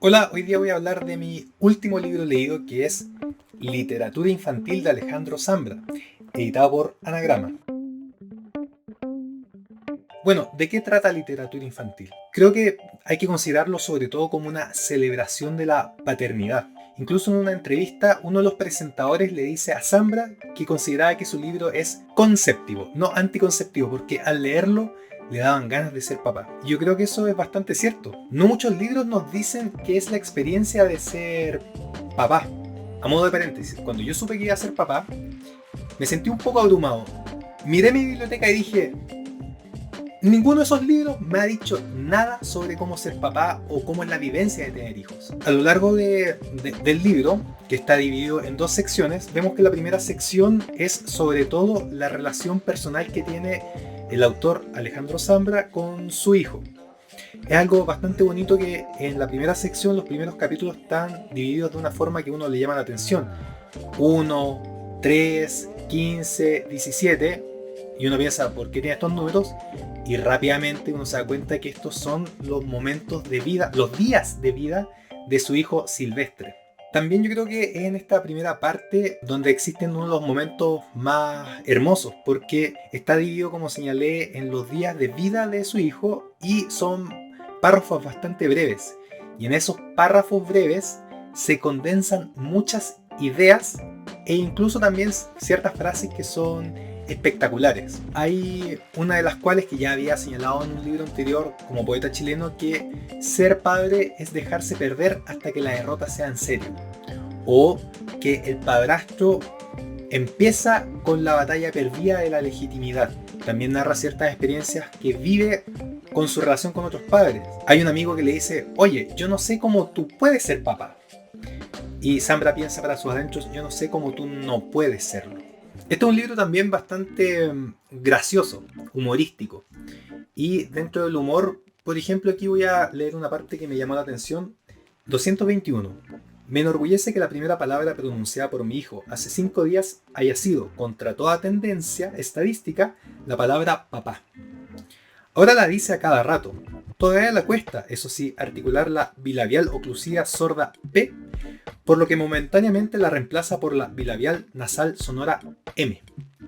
Hola, hoy día voy a hablar de mi último libro leído, que es Literatura Infantil de Alejandro Zambra, editado por Anagrama. Bueno, ¿de qué trata literatura infantil? Creo que hay que considerarlo sobre todo como una celebración de la paternidad. Incluso en una entrevista, uno de los presentadores le dice a Zambra que consideraba que su libro es conceptivo, no anticonceptivo, porque al leerlo le daban ganas de ser papá. Y yo creo que eso es bastante cierto. No muchos libros nos dicen qué es la experiencia de ser papá. A modo de paréntesis, cuando yo supe que iba a ser papá, me sentí un poco abrumado. Miré mi biblioteca y dije, ninguno de esos libros me ha dicho nada sobre cómo ser papá o cómo es la vivencia de tener hijos. A lo largo del libro, que está dividido en dos secciones, vemos que la primera sección es sobre todo la relación personal que tiene el autor Alejandro Zambra con su hijo. Es algo bastante bonito que en la primera sección los primeros capítulos están divididos de una forma que uno le llama la atención. 1, 3, 15, 17, y uno piensa, ¿por qué tiene estos números? Y rápidamente uno se da cuenta que estos son los momentos de vida, los días de vida de su hijo Silvestre. También yo creo que es en esta primera parte donde existen uno de los momentos más hermosos, porque está dividido, como señalé, en los días de vida de su hijo y son párrafos bastante breves. Y en esos párrafos breves se condensan muchas ideas e incluso también ciertas frases que son espectaculares. Hay una de las cuales que ya había señalado en un libro anterior como poeta chileno, que ser padre es dejarse perder hasta que la derrota sea en serio, o que el padrastro empieza con la batalla perdida de la legitimidad. También narra ciertas experiencias que vive con su relación con otros padres. Hay un amigo que le dice, oye, yo no sé cómo tú puedes ser papá. Y Zambra piensa para sus adentros, yo no sé cómo tú no puedes serlo. Este es un libro también bastante gracioso, humorístico. Y dentro del humor, por ejemplo, aquí voy a leer una parte que me llamó la atención. 221. Me enorgullece que la primera palabra pronunciada por mi hijo hace 5 días haya sido, contra toda tendencia estadística, la palabra papá. Ahora la dice a cada rato. Todavía le cuesta, eso sí, articular la bilabial oclusiva sorda P, por lo que momentáneamente la reemplaza por la bilabial nasal sonora M.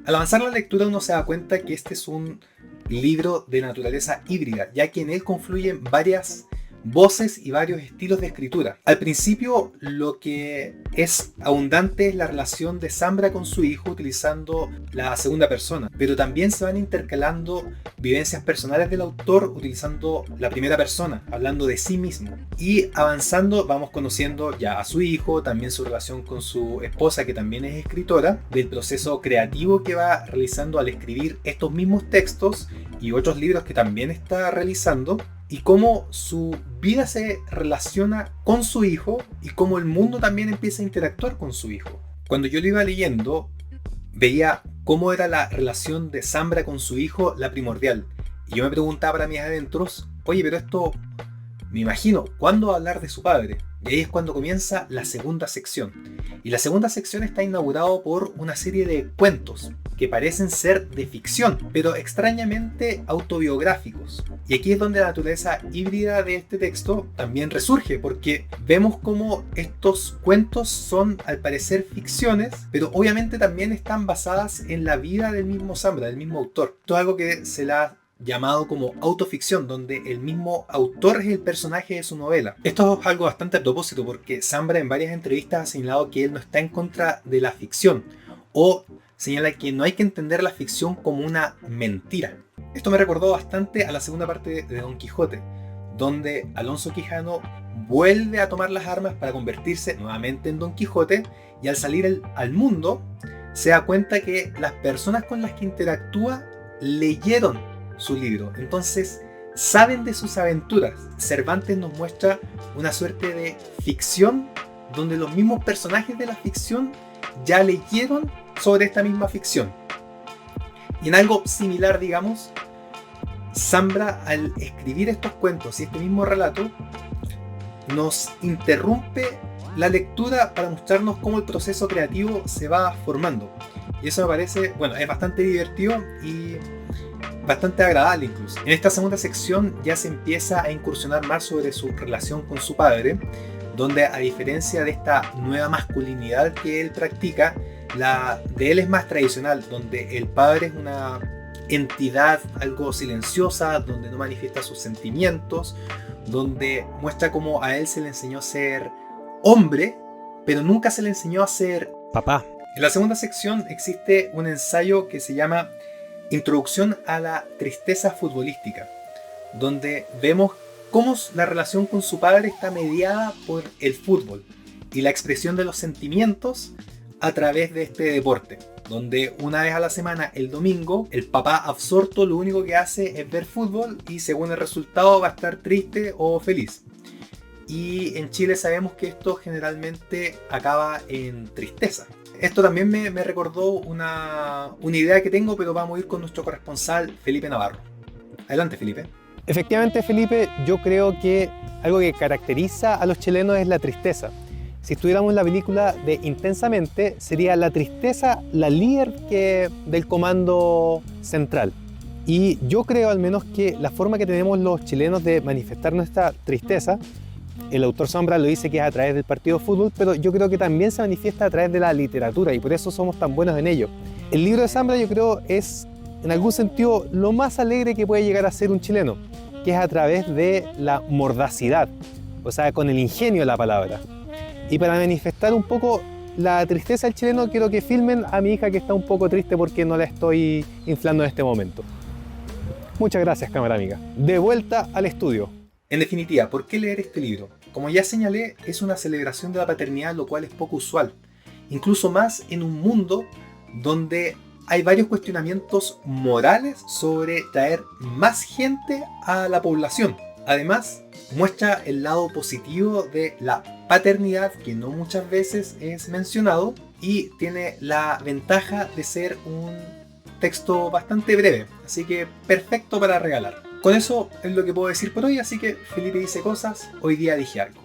Al avanzar la lectura uno se da cuenta que este es un libro de naturaleza híbrida, ya que en él confluyen varias voces y varios estilos de escritura. Al principio lo que es abundante es la relación de Zambra con su hijo utilizando la segunda persona, pero también se van intercalando vivencias personales del autor utilizando la primera persona, hablando de sí mismo. Y avanzando vamos conociendo ya a su hijo, también su relación con su esposa, que también es escritora, del proceso creativo que va realizando al escribir estos mismos textos y otros libros que también está realizando, y cómo su vida se relaciona con su hijo y cómo el mundo también empieza a interactuar con su hijo. Cuando yo lo iba leyendo, veía cómo era la relación de Zambra con su hijo la primordial. Y yo me preguntaba para mis adentros, oye, pero esto, me imagino, ¿cuándo va a hablar de su padre? Y ahí es cuando comienza la segunda sección. Y la segunda sección está inaugurado por una serie de cuentos que parecen ser de ficción, pero extrañamente autobiográficos. Y aquí es donde la naturaleza híbrida de este texto también resurge, porque vemos cómo estos cuentos son al parecer ficciones, pero obviamente también están basadas en la vida del mismo Zambra, del mismo autor. Esto es algo que se le ha llamado como autoficción, donde el mismo autor es el personaje de su novela. Esto es algo bastante a propósito, porque Zambra en varias entrevistas ha señalado que él no está en contra de la ficción, o señala que no hay que entender la ficción como una mentira. Esto me recordó bastante a la segunda parte de Don Quijote, donde Alonso Quijano vuelve a tomar las armas para convertirse nuevamente en Don Quijote, y al salir al mundo se da cuenta que las personas con las que interactúa leyeron su libro, entonces saben de sus aventuras. Cervantes nos muestra una suerte de ficción donde los mismos personajes de la ficción ya leyeron sobre esta misma ficción. Y en algo similar, digamos, Zambra, al escribir estos cuentos y este mismo relato, nos interrumpe la lectura para mostrarnos cómo el proceso creativo se va formando. Y eso me parece, bueno, es bastante divertido, y bastante agradable incluso. En esta segunda sección ya se empieza a incursionar más sobre su relación con su padre, donde a diferencia de esta nueva masculinidad que él practica, la de él es más tradicional, donde el padre es una entidad algo silenciosa, donde no manifiesta sus sentimientos, donde muestra cómo a él se le enseñó a ser hombre, pero nunca se le enseñó a ser papá. En la segunda sección existe un ensayo que se llama Introducción a la tristeza futbolística, donde vemos cómo la relación con su padre está mediada por el fútbol y la expresión de los sentimientos a través de este deporte, donde una vez a la semana, el domingo, el papá absorto lo único que hace es ver fútbol y según el resultado va a estar triste o feliz. Y en Chile sabemos que esto generalmente acaba en tristeza. Esto también me recordó una idea que tengo, pero vamos a ir con nuestro corresponsal Felipe Navarro. Adelante, Felipe. Efectivamente, Felipe, yo creo que algo que caracteriza a los chilenos es la tristeza. Si estuviéramos en la película de Intensamente, sería la tristeza la líder del comando central. Y yo creo al menos que la forma que tenemos los chilenos de manifestar nuestra tristeza, el autor Zambra lo dice que es a través del partido de fútbol, pero yo creo que también se manifiesta a través de la literatura y por eso somos tan buenos en ello. El libro de Zambra yo creo es, en algún sentido, lo más alegre que puede llegar a ser un chileno, que es a través de la mordacidad, o sea, con el ingenio de la palabra. Y para manifestar un poco la tristeza del chileno, quiero que filmen a mi hija que está un poco triste porque no la estoy inflando en este momento. Muchas gracias, cámara amiga. De vuelta al estudio. En definitiva, ¿por qué leer este libro? Como ya señalé, es una celebración de la paternidad, lo cual es poco usual. Incluso más en un mundo donde hay varios cuestionamientos morales sobre traer más gente a la población. Además, muestra el lado positivo de la paternidad, que no muchas veces es mencionado, y tiene la ventaja de ser un texto bastante breve, así que perfecto para regalar. Con eso es lo que puedo decir por hoy, así que Felipe dice cosas, hoy día dije algo.